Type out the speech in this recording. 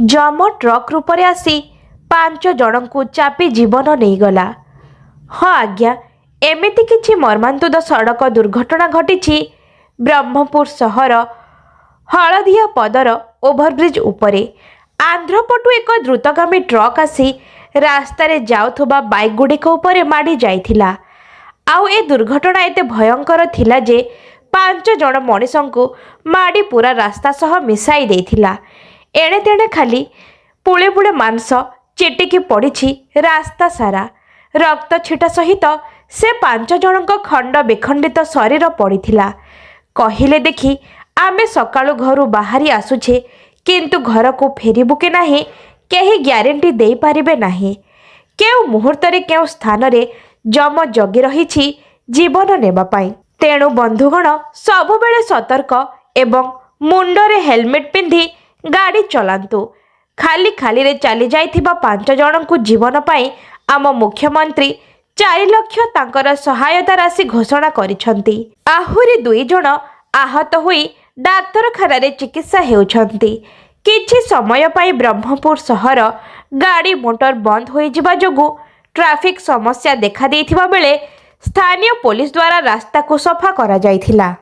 जम ट्रक रूपरे आसी 5 जनकु चापी जीवन नहींगला। हाँ आज्ञा, एमिति किछि मर्मान्तुद सड़क दुर्घटना घटी ब्रह्मपुर सहर हलदिया पदर ओभरब्रिज उपरे। आंध्रपटु एक द्रुतगामी ट्रक आसी रास्तारे जाउथुबा बाइक गुड़िक उपरे माड़ी जाइथिला। आउ ए दुर्घटना एते भयंकर थिला जे 5 जन मनीषंकु माड़ी पूरा रास्ता सह मिसाई देथिला। एणे तेणे खाली पुळे पुळे मांस चिटिकी पड़ी रास्ता सारा। रक्त छिटा सहित से 5 जनक खंड विखंडित शरीर पड़ीथिला। कहिले देखी आमे सकाळु घरु बाहरी आसुछे, किंतु घर को फेरिबु के नाही केही ग्यारंटी दे पारिबे नाही। केउ मुहूर्तरे केउ स्थान रे जम जगी रहिछि जीवन नेबा पाई। तेणु बंधुगण सबुबेले सतर्क एवं मुंडरे हेलमेट पिंधि गाड़ी चलांतु। खाली खाली रे चली जाइथिबा 5 जनकु जीवन पाई आम मुख्यमंत्री 4 लाख तांकर सहायता राशि घोषणा करिसंती। आहुरी 2 जन आहत होई डाक्तरखाना रे चिकित्सा हेउछंती। किछि समय पाई ब्रह्मपुर सहर गाड़ी मोटर बंद होई जिबा जोगु ट्रैफिक समस्या देखा देइथिबा बेले स्थानीय पुलिस द्वारा रास्ता को सफा करा जाइथिला।